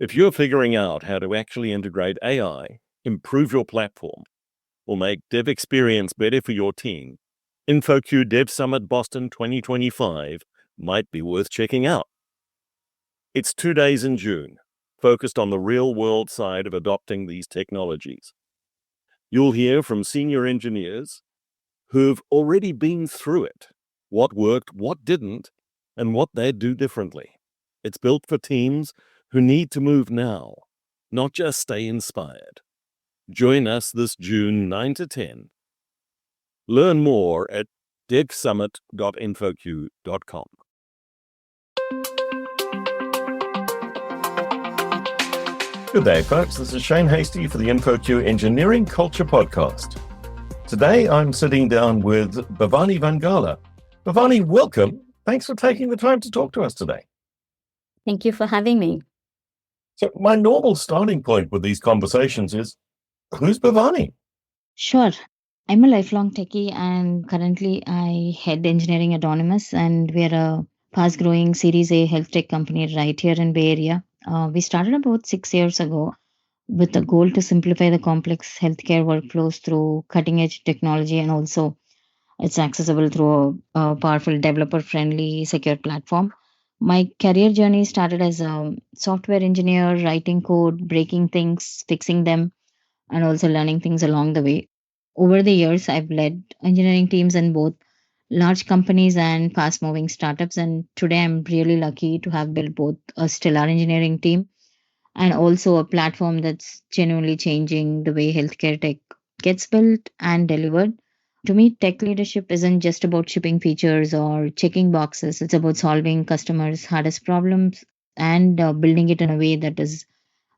If you're figuring out how to actually integrate AI, improve your platform, or make dev experience better for your team, InfoQ Dev Summit Boston 2025 might be worth checking out. It's 2 days in June, focused on the real-world side of adopting these technologies. You'll hear from senior engineers who've already been through it, what worked, what didn't, and what they'd do differently. It's built for teams who need to move now, not just stay inspired. Join us this June 9 to 10. Learn more at devsummit.infoq.com. Good day, folks. This is Shane Hastie for the InfoQ Engineering Culture Podcast. Today, I'm sitting down with Bhavani Vangala. Bhavani, welcome. Thanks for taking the time to talk to us today. Thank you for having me. So my normal starting point with these conversations is, who's Bhavani? Sure. I'm a lifelong techie and currently I head Engineering Autonomous, and we're a fast-growing Series A health tech company right here in Bay Area. We started about 6 years ago with the goal to simplify the complex healthcare workflows through cutting-edge technology, and also it's accessible through a powerful developer-friendly secure platform. My career journey started as a software engineer, writing code, breaking things, fixing them, and also learning things along the way. Over the years, I've led engineering teams in both large companies and fast moving startups. And today, I'm really lucky to have built both a stellar engineering team and also a platform that's genuinely changing the way healthcare tech gets built and delivered. To me, tech leadership isn't just about shipping features or checking boxes, it's about solving customers' hardest problems and building it in a way that is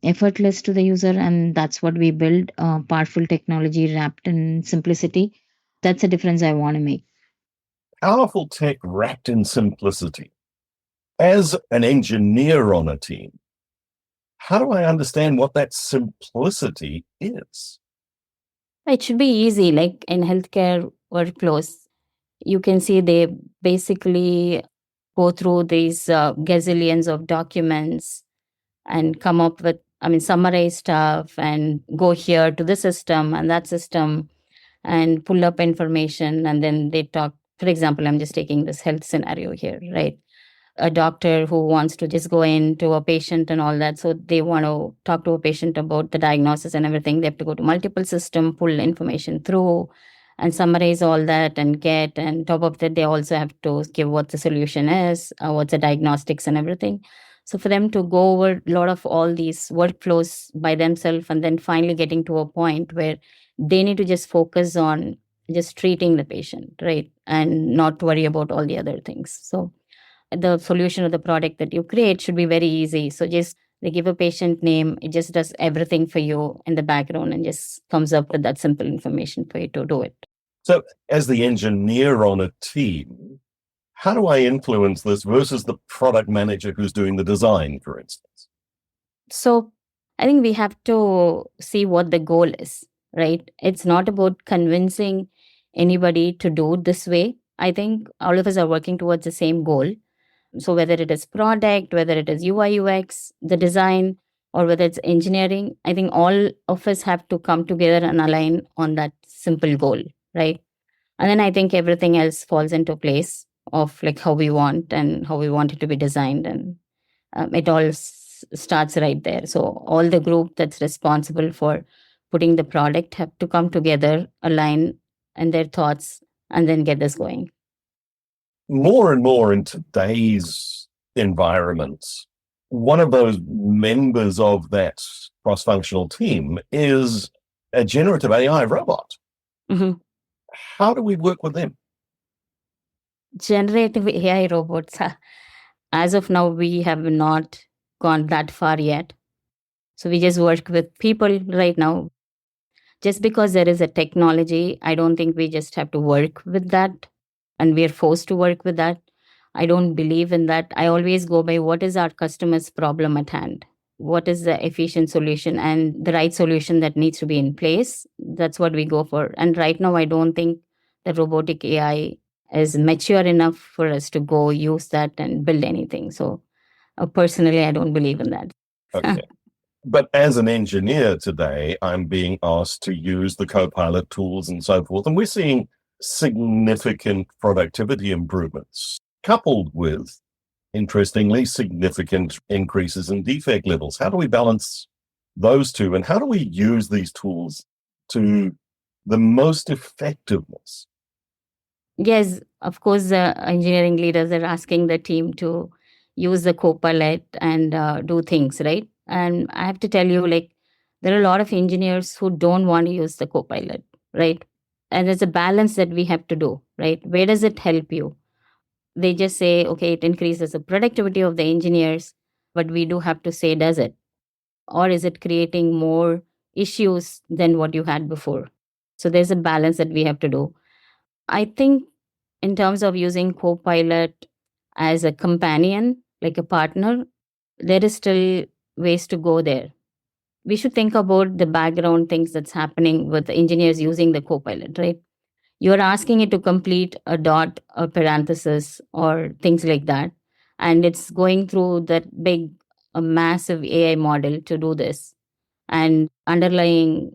effortless to the user. And that's what we build, powerful technology wrapped in simplicity. That's the difference I want to make. Powerful tech wrapped in simplicity. As an engineer on a team, how do I understand what that simplicity is? It should be easy, like in healthcare workflows. You can see they basically go through these gazillions of documents and come up with, summarize stuff and go here to this system and that system and pull up information. And then they talk, for example, I'm just taking this health scenario here, right? A doctor who wants to just go into a patient and all that. So they want to talk to a patient about the diagnosis and everything. They have to go to multiple system, pull information through and summarize all that and get. And top of that, they also have to give what the solution is, what's the diagnostics and everything. So for them to go over a lot of all these workflows by themselves and then finally getting to a point where they need to just focus on just treating the patient, right? And not worry about all the other things. So the solution or the product that you create should be very easy. So just they give a patient name, it just does everything for you in the background and just comes up with that simple information for you to do it. So as the engineer on a team, how do I influence this versus the product manager who's doing the design, for instance? So I think we have to see what the goal is, right? It's not about convincing anybody to do it this way. I think all of us are working towards the same goal. So whether it is product, whether it is UI, UX, the design, or whether it's engineering, I think all of us have to come together and align on that simple goal, right? And then I think everything else falls into place of like how we want and how we want it to be designed. And it all starts right there. So all the group that's responsible for putting the product have to come together, align in their thoughts, and then get this going. More and more in today's environments, one of those members of that cross-functional team is a generative AI robot. Mm-hmm. How do we work with them? Generative AI robots, as of now, we have not gone that far yet. So we just work with people right now. Just because there is a technology, I don't think we just have to work with that and we're forced to work with that. I don't believe in that. I always go by what is our customer's problem at hand? What is the efficient solution and the right solution that needs to be in place? That's what we go for. And right now, I don't think that robotic AI is mature enough for us to go use that and build anything. So personally, I don't believe in that. Okay. But as an engineer today, I'm being asked to use the Copilot tools and so forth, and we're seeing significant productivity improvements coupled with, interestingly, significant increases in defect levels. How do we balance those two, and how do we use these tools to the most effectiveness? Yes, of course, the engineering leaders are asking the team to use the Copilot and do things, right? And I have to tell you, like, there are a lot of engineers who don't want to use the Copilot, right? And there's a balance that we have to do, right? Where does it help you? They just say, okay, it increases the productivity of the engineers, but we do have to say, does it? Or is it creating more issues than what you had before? So there's a balance that we have to do. I think in terms of using Copilot as a companion, like a partner, there is still ways to go there. We should think about the background things that's happening with engineers using the Copilot, right? You're asking it to complete a dot, a parenthesis, or things like that. And it's going through that big, a massive AI model to do this. And underlying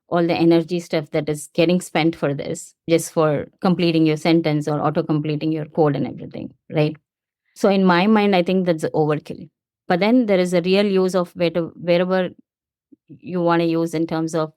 all the energy stuff that is getting spent for this, just for completing your sentence or auto completing your code and everything, right? So in my mind, I think that's overkill. But then there is a real use of wherever you want to use in terms of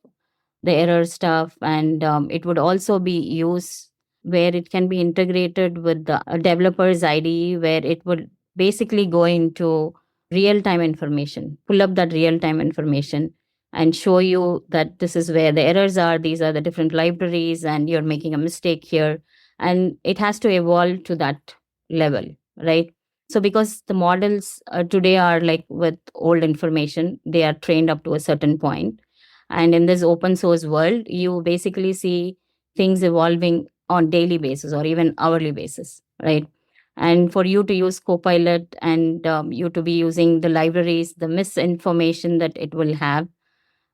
the error stuff, and it would also be used where it can be integrated with the developer's IDE, where it would basically go into real time information, pull up that real time information and show you that this is where the errors are, these are the different libraries, and you're making a mistake here. And it has to evolve to that level, right? So because the models today are like with old information, they are trained up to a certain point. And in this open source world, you basically see things evolving on daily basis or even hourly basis, right? And for you to use Copilot and you to be using the libraries, the misinformation that it will have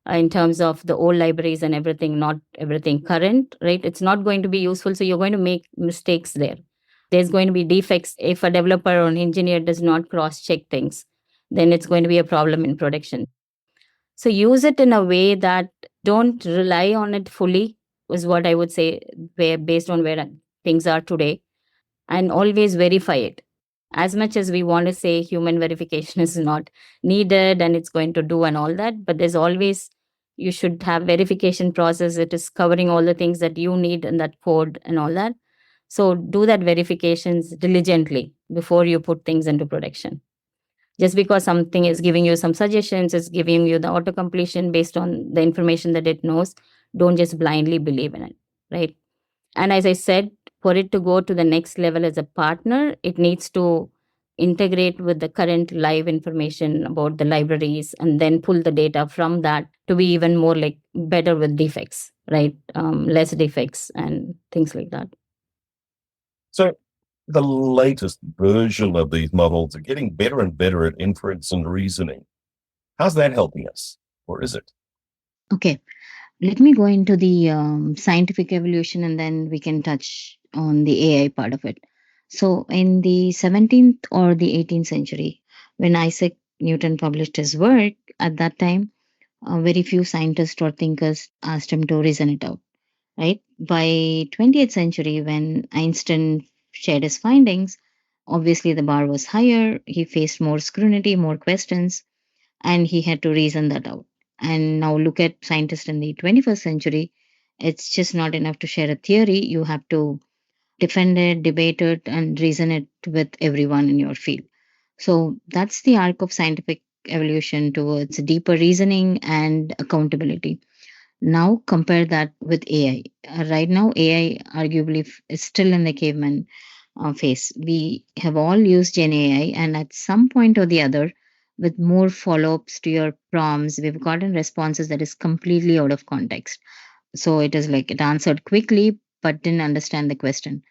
in terms of the old libraries and everything, not everything current, right? It's not going to be useful. So you're going to make mistakes there. There's going to be defects. If a developer or an engineer does not cross check things, then it's going to be a problem in production. So use it in a way that don't rely on it fully, is what I would say, where based on where things are today, and always verify it. As much as we want to say human verification is not needed and it's going to do and all that, but there's always, you should have verification process. It is covering all the things that you need in that code and all that. So do that verifications diligently before you put things into production. Just because something is giving you some suggestions, is giving you the auto completion based on the information that it knows, don't just blindly believe in it, right? And as I said, for it to go to the next level as a partner, it needs to integrate with the current live information about the libraries and then pull the data from that to be even more like better with defects, right? Less defects and things like that. So the latest version of these models are getting better and better at inference and reasoning. How's that helping us? Or is it? Okay, let me go into the scientific evolution and then we can touch on the AI part of it. So, in the 17th or the 18th century, when Isaac Newton published his work, at that time, very few scientists or thinkers asked him to reason it out, right? By 20th century, when Einstein shared his findings, obviously the bar was higher. He faced more scrutiny, more questions, and he had to reason that out. And now look at scientists in the 21st century. It's just not enough to share a theory. You have to defend it, debate it, and reason it with everyone in your field. So that's the arc of scientific evolution towards deeper reasoning and accountability. Now compare that with AI. Right now, AI arguably is still in the caveman phase. We have all used Gen AI, and at some point or the other, with more follow ups to your prompts, we've gotten responses that is completely out of context. So it is like it answered quickly, but didn't understand the question.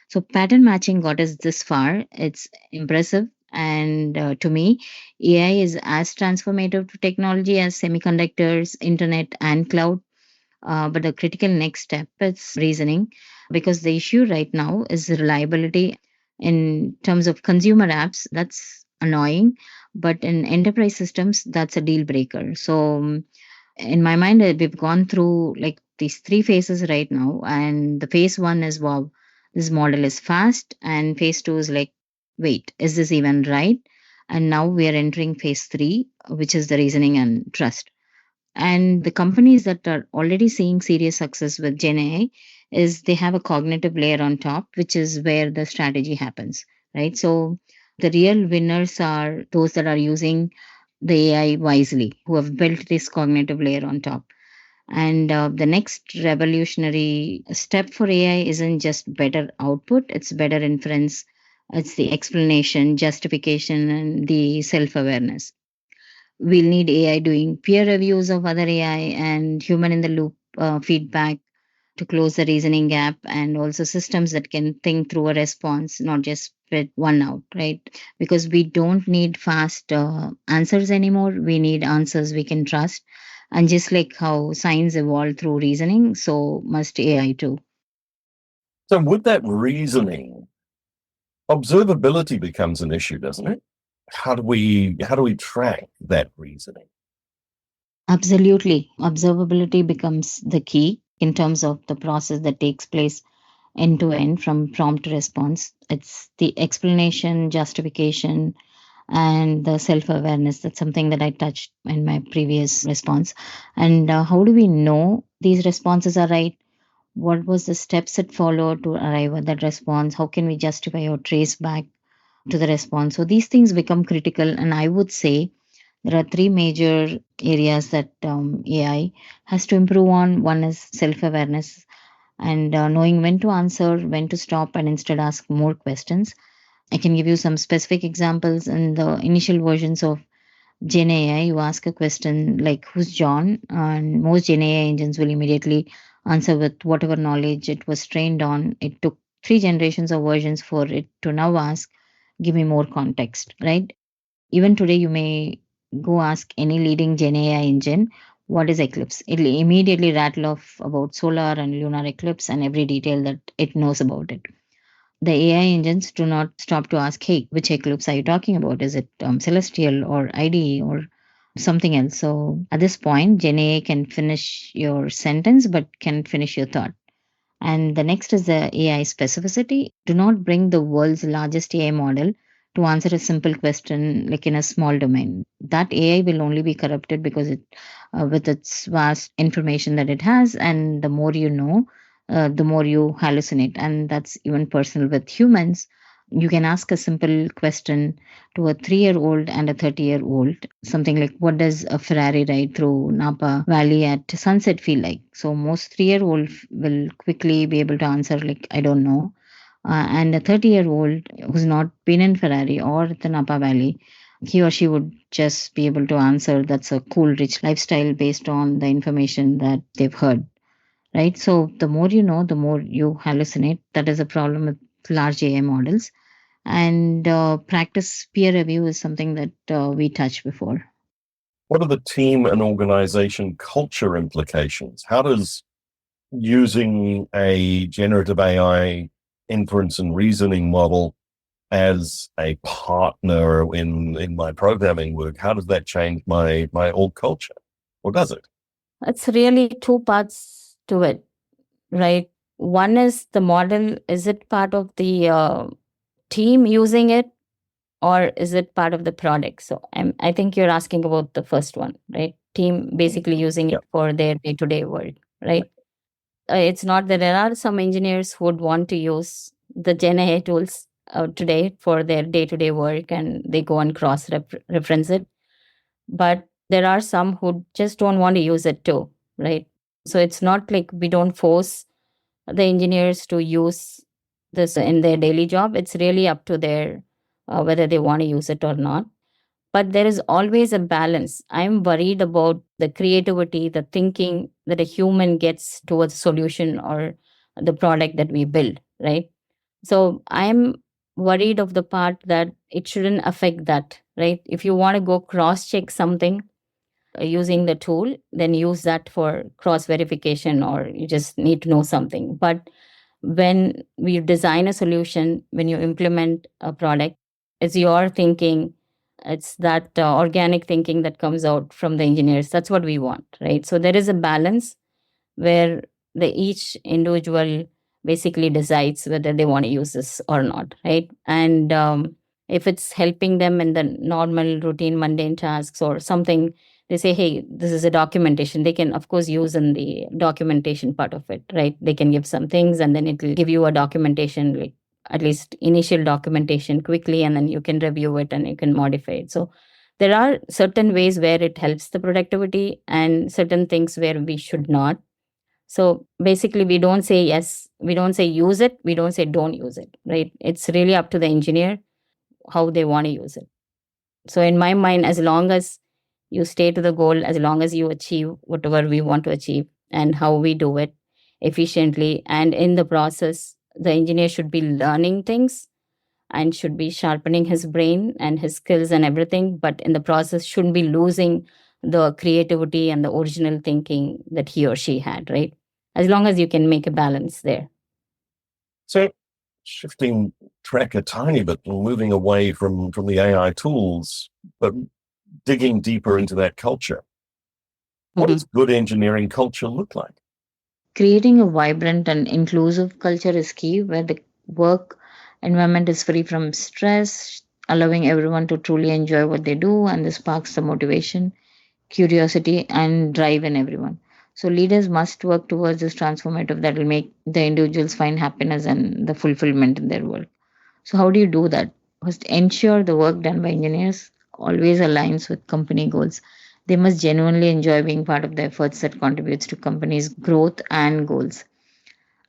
So pattern matching got us this far. It's impressive. And to me, AI is as transformative to technology as semiconductors, internet, and cloud. But the critical next step is reasoning, because the issue right now is reliability in terms of consumer apps. That's annoying, But in enterprise systems, that's a deal breaker. So in my mind, we've gone through like these three phases right now. And the phase one is, wow, this model is fast. And phase two is like, wait, is this even right? And now we are entering phase three, which is the reasoning and trust. And the companies that are already seeing serious success with Gen AI is they have a cognitive layer on top, which is where the strategy happens, right? So the real winners are those that are using the AI wisely, who have built this cognitive layer on top. And the next revolutionary step for AI isn't just better output, it's better inference, it's the explanation, justification, and the self awareness. We'll need AI doing peer reviews of other AI and human in the loop feedback to close the reasoning gap, and also systems that can think through a response, not just spit one out, right? Because we don't need fast answers anymore. We need answers we can trust. And just like how science evolved through reasoning, so must AI too. So with that reasoning, observability becomes an issue, doesn't it? How do we track that reasoning? Absolutely. Observability becomes the key in terms of the process that takes place end to end from prompt to response. It's the explanation, justification, and the self awareness. That's something that I touched in my previous response. And how do we know these responses are right? What was the steps that followed to arrive at that response? How can we justify or trace back to the response? So these things become critical. And I would say there are three major areas that AI has to improve on. One is self awareness and knowing when to answer, when to stop, and instead ask more questions. I can give you some specific examples. In the initial versions of Gen AI, you ask a question like, who's John? And most Gen AI engines will immediately answer with whatever knowledge it was trained on. It took three generations of versions for it to now ask, give me more context, right? Even today, you may go ask any leading Gen AI engine, what is eclipse? It'll immediately rattle off about solar and lunar eclipse and every detail that it knows about it. The AI engines do not stop to ask, hey, which eclipse are you talking about? Is it celestial or ID or something else? So at this point, Gen AI can finish your sentence, but can finish your thought. And the next is the AI specificity. Do not bring the world's largest AI model to answer a simple question like in a small domain. That AI will only be corrupted because with its vast information that it has, and the more you know, the more you hallucinate. And that's even personal with humans. You can ask a simple question to a 3-year-old and a 30-year-old, something like, what does a Ferrari ride through Napa Valley at sunset feel like? So most 3-year-old will quickly be able to answer like, I don't know. And a 30-year-old who's not been in Ferrari or the Napa Valley, he or she would just be able to answer that's a cool, rich lifestyle based on the information that they've heard, right? So the more you know, the more you hallucinate. That is a problem with large AI models. And practice peer review is something that we touched before. What are the team and organization culture implications? How does using a generative AI inference and reasoning model as a partner in my programming work, how does that change my org culture? Or does it? It's really two parts to it, right? One is the model. Is it part of the team using it, or is it part of the product? So I think you're asking about the first one, right? Team basically using it for their day-to-day work, right? It's not that there are some engineers who would want to use the Gen AI tools today for their day-to-day work, and they go and cross-reference it. But there are some who just don't want to use it too, right? So it's not like we don't force the engineers to use this in their daily job. It's really up to their whether they want to use it or not. But there is always a balance. I'm worried about the creativity, the thinking that a human gets towards solution or the product that we build, right? So I'm worried of the part that it shouldn't affect that, right? If you want to go cross check something using the tool, then use that for cross verification, or you just need to know something. But when we design a solution, when you implement a product, it's your thinking It's that organic thinking that comes out from the engineers. That's what we want, right? So there is a balance where each individual basically decides whether they want to use this or not, right? And if it's helping them in the normal routine mundane tasks or something, they say, hey, this is a documentation. They can of course use in the documentation part of it, right? They can give some things and then it will give you a documentation, like at least initial documentation quickly, and then you can review it and you can modify it. So there are certain ways where it helps the productivity and certain things where we should not. So basically, we don't say yes, we don't say use it, we don't say don't use it, right? It's really up to the engineer how they want to use it. So in my mind, as long as you stay to the goal, as long as you achieve whatever we want to achieve and how we do it efficiently, and in the process, the engineer should be learning things and should be sharpening his brain and his skills and everything, but in the process shouldn't be losing the creativity and the original thinking that he or she had, right? As long as you can make a balance there. So shifting track a tiny bit and moving away from the AI tools, but digging deeper into that culture. What does good engineering culture look like? Creating a vibrant and inclusive culture is key, where the work environment is free from stress, allowing everyone to truly enjoy what they do, and this sparks the motivation, curiosity, and drive in everyone. So leaders must work towards this transformative that will make the individuals find happiness and the fulfillment in their work. So how do you do that? First, ensure the work done by engineers always aligns with company goals. They must genuinely enjoy being part of the efforts that contributes to company's growth and goals.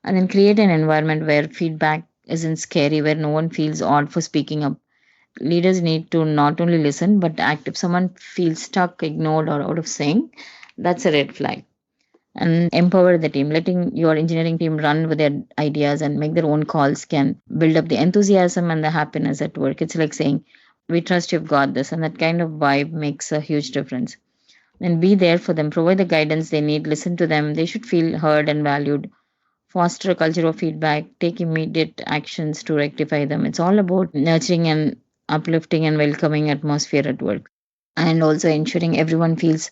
And then create an environment where feedback isn't scary, where no one feels odd for speaking up. Leaders need to not only listen but act. If someone feels stuck, ignored, or out of sync, that's a red flag. And empower the team. Letting your engineering team run with their ideas and make their own calls can build up the enthusiasm and the happiness at work. It's like saying, we trust you've got this, and that kind of vibe makes a huge difference. And be there for them, provide the guidance they need, listen to them. They should feel heard and valued. Foster a culture of feedback, take immediate actions to rectify them. It's all about nurturing and uplifting and welcoming atmosphere at work, and also ensuring everyone feels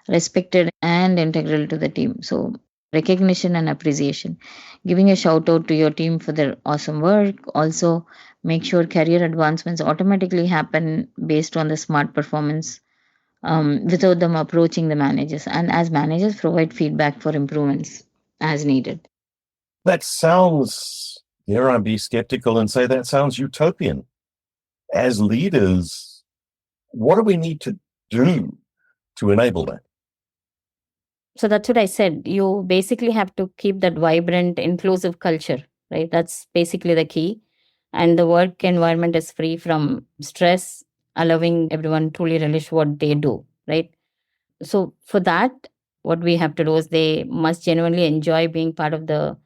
respected and integral to the team. So recognition and appreciation, giving a shout out to your team for their awesome work. Also make sure career advancements automatically happen based on the smart performance, without them approaching the managers. And as managers, provide feedback for improvements as needed. That sounds, dare I be skeptical and say that sounds utopian. As leaders, what do we need to do to enable that? So that's what I said. You basically have to keep that vibrant, inclusive culture, right? That's basically the key. And the work environment is free from stress, allowing everyone truly relish what they do, right? So for that, what we have to do is they must genuinely enjoy being part of the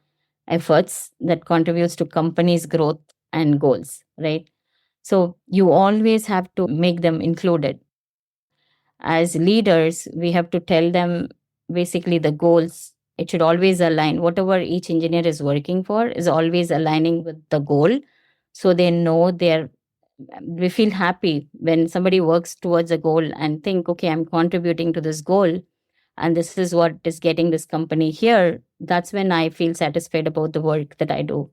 efforts that contributes to company's growth and goals, right? So you always have to make them included. As leaders, we have to tell them basically the goals. It should always align. Whatever each engineer is working for is always aligning with the goal. So they know we feel happy when somebody works towards a goal and think, okay, I'm contributing to this goal and this is what is getting this company here. That's when I feel satisfied about the work that I do.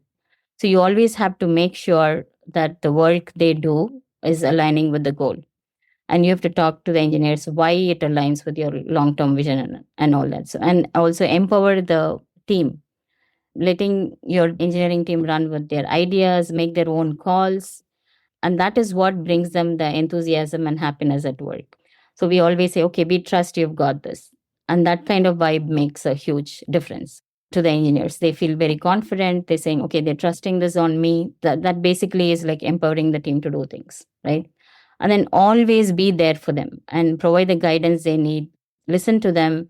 So you always have to make sure that the work they do is aligning with the goal. And you have to talk to the engineers why it aligns with your long-term vision and all that. So, and also empower the team, letting your engineering team run with their ideas, make their own calls. And that is what brings them the enthusiasm and happiness at work. So we always say, okay, we trust you've got this. And that kind of vibe makes a huge difference to the engineers. They feel very confident. They're saying, okay, they're trusting this on me. That basically is like empowering the team to do things, right? And then always be there for them and provide the guidance they need. Listen to them.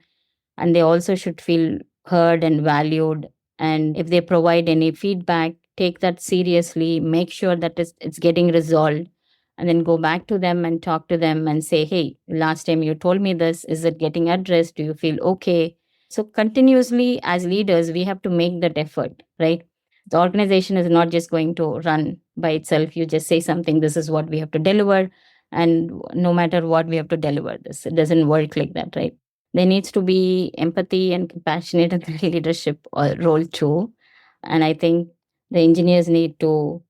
And they also should feel heard and valued. And if they provide any feedback, take that seriously, make sure that it's getting resolved, and then go back to them and talk to them and say, hey, last time you told me this, is it getting addressed? Do you feel okay? So continuously as leaders, we have to make that effort, right? The organization is not just going to run by itself. You just say something, this is what we have to deliver. and no matter what, we have to deliver this. It doesn't work like that, right? There needs to be empathy and compassionate in the leadership role too. And I think the engineers need to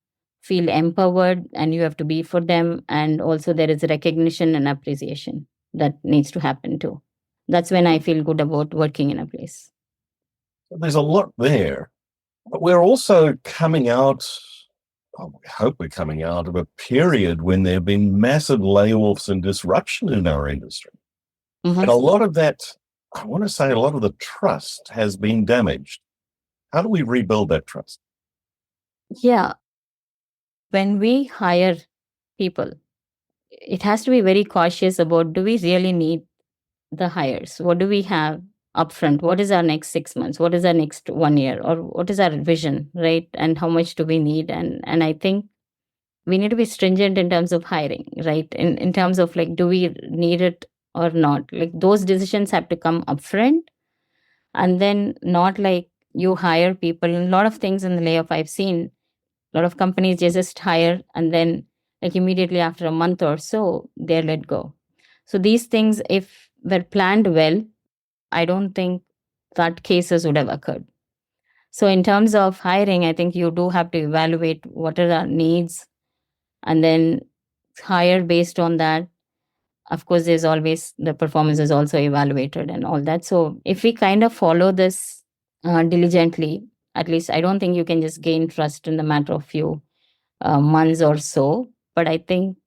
feel empowered, and you have to be for them. And also there is recognition and appreciation that needs to happen too. That's when I feel good about working in a place. There's a lot there, but we're also coming out, we hope we're coming out of a period when there have been massive layoffs and disruption in our industry. Mhm. And a lot of that, I want to say a lot of the trust has been damaged. How do we rebuild that trust? Yeah. When we hire people, it has to be very cautious about, do we really need the hires? What do we have upfront? What is our next 6 months? What is our next 1 year? Or what is our vision, right? And how much do we need? And I think we need to be stringent in terms of hiring, right? In terms of like, do we need it or not? Like those decisions have to come upfront, and then not like you hire people. A lot of things in the layoff I've seen, a lot of companies just hire, and then like immediately after a month or so, they're let go. So these things, if were planned well, I don't think that cases would have occurred. So in terms of hiring, I think you do have to evaluate what are the needs and then hire based on that. Of course, there's always the performance is also evaluated and all that. So if we kind of follow this diligently, at least I don't think you can just gain trust in the matter of few months or so. But I think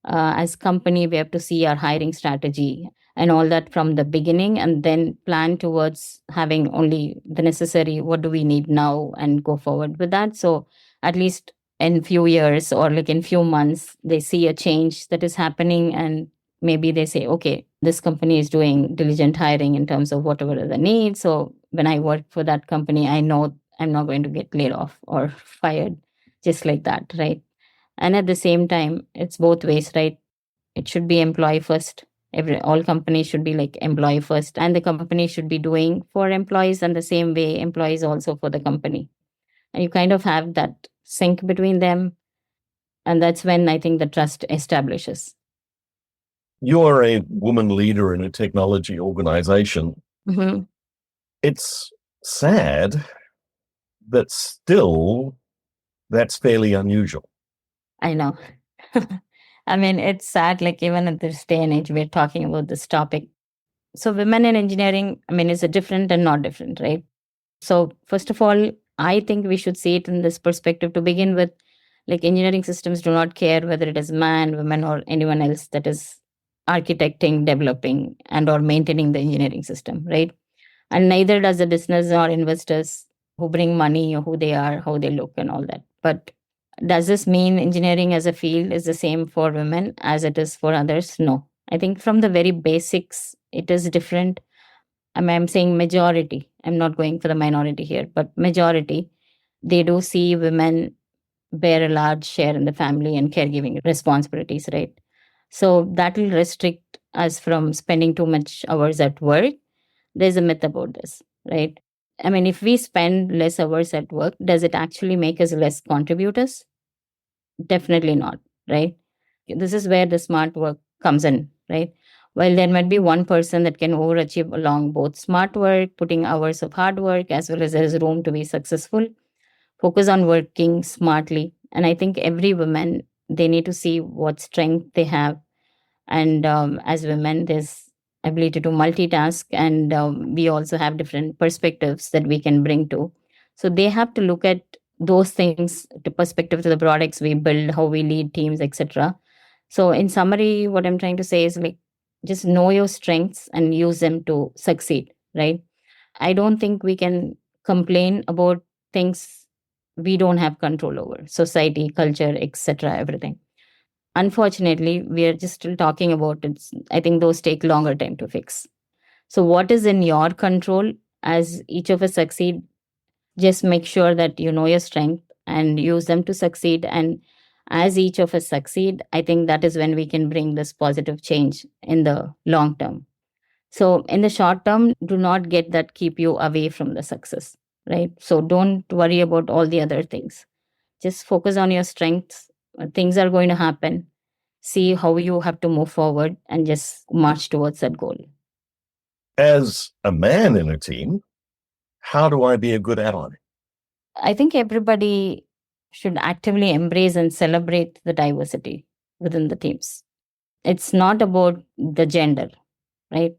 as company, we have to see our hiring strategy and all that from the beginning, and then plan towards having only the necessary, what do we need now, and go forward with that. So at least in few years or like in few months, they see a change that is happening, and maybe they say, okay, this company is doing diligent hiring in terms of whatever are the needs. So when I work for that company, I know I'm not going to get laid off or fired just like that, right? And at the same time, it's both ways, right? It should be employee first. All companies should be like employee first, and the company should be doing for employees, and the same way employees also for the company. And you kind of have that sync between them, and that's when I think the trust establishes. You're a woman leader in a technology organization. Mhm. It's sad that still that's fairly unusual. I know. I mean, it's sad, like even at this day and age, we're talking about this topic. So women in engineering, I mean, is a different and not different, right? So first of all, I think we should see it in this perspective to begin with. Like engineering systems do not care whether it is man, woman, or anyone else that is architecting, developing, and or maintaining the engineering system, right? And neither does the business or investors who bring money or who they are, how they look, and all that. But does this mean engineering as a field is the same for women as it is for others? No. I think from the very basics, it is different. I'm saying majority. I'm not going for the minority here, but majority, they do see women bear a large share in the family and caregiving responsibilities, right? So that will restrict us from spending too much hours at work. There's a myth about this, right? I mean, if we spend less hours at work, does it actually make us less contributors? Definitely not, right? This is where the smart work comes in, right? While there might be one person that can overachieve along both smart work, putting hours of hard work, as well as there is room to be successful, focus on working smartly. And I think every woman, they need to see what strength they have. And as women, there's ability to multitask, and we also have different perspectives that we can bring to. So they have to look at those things, the perspective to the products we build, how we lead teams, etc. So in summary, what I'm trying to say is like, just know your strengths and use them to succeed, right? I don't think we can complain about things we don't have control over: society, culture, etc., everything. Unfortunately, we are just still talking about it. I think those take longer time to fix. So what is in your control? As each of us succeed, just make sure that you know your strength and use them to succeed. And as each of us succeed, I think that is when we can bring this positive change in the long term. So in the short term, do not get that keep you away from the success, right? So don't worry about all the other things. Just focus on your strengths. Things are going to happen. see how you have to move forward and just march towards that goal. As a man in a team, how do I be a good ally? I think everybody should actively embrace and celebrate the diversity within the teams. It's not about the gender, right?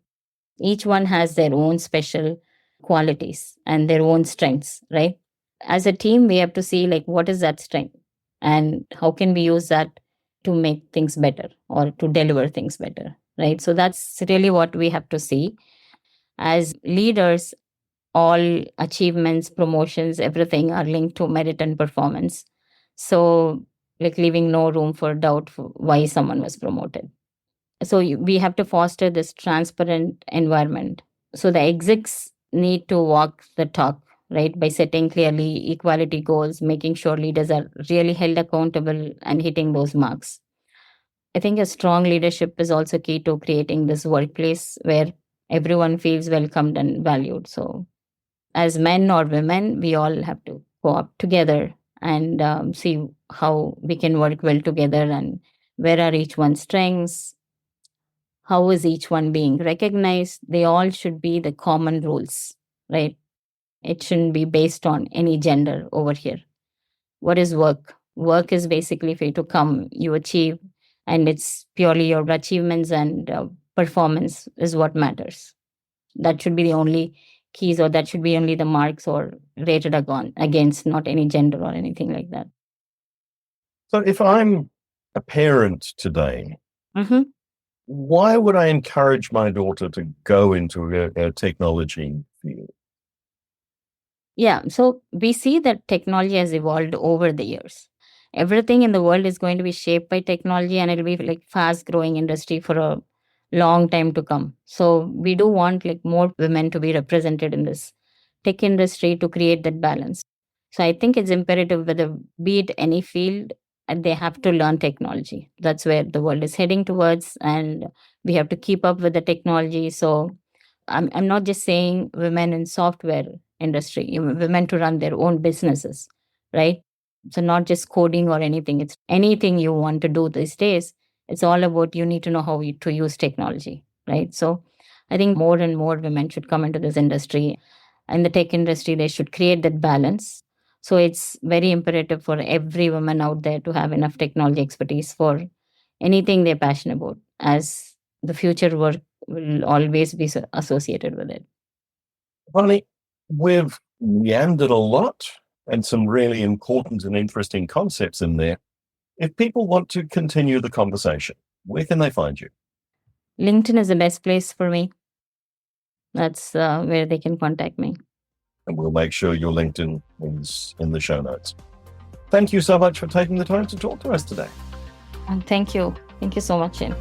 Each one has their own special qualities and their own strengths, right? As a team, we have to see like what is that strength and how can we use that to make things better or to deliver things better, right? So that's really what we have to see. As leaders, all achievements, promotions, everything are linked to merit and performance. So, like leaving no room for doubt for why someone was promoted. So, we have to foster this transparent environment. So, the execs need to walk the talk, right? By setting clearly equality goals, making sure leaders are really held accountable and hitting those marks. I think a strong leadership is also key to creating this workplace where everyone feels welcomed and valued. So, as men or women, we all have to go up together and see how we can work well together and where are each one's strengths, how is each one being recognized. They all should be the common rules, right? It shouldn't be based on any gender over here. What is work? Work is basically for you to come, you achieve, and it's purely your achievements and performance is what matters. That should be the only keys, or that should be only the marks or rated against, not any gender or anything like that. So if I'm a parent today, Mhm. why would I encourage my daughter to go into a technology field? Yeah, so we see that technology has evolved over the years. Everything in the world is going to be shaped by technology, and it'll be like fast growing industry for a long time to come. So we do want like more women to be represented in this tech industry to create that balance. So I think it's imperative whether be it any field, and they have to learn technology. That's where the world is heading towards, and we have to keep up with the technology. So I'm not just saying women in software industry, women to run their own businesses, right? So not just coding or anything. It's anything you want to do these days. It's all about you need to know how to use technology, right? So I think more and more women should come into this industry. In the tech industry, they should create that balance. So it's very imperative for every woman out there to have enough technology expertise for anything they're passionate about, as the future work will always be associated with it. Bani, we've meandered a lot and some really important and interesting concepts in there. If people want to continue the conversation, where can they find you? LinkedIn is the best place for me. That's where they can contact me. And we'll make sure your LinkedIn is in the show notes. Thank you so much for taking the time to talk to us today. And thank you. Thank you so much, Shane.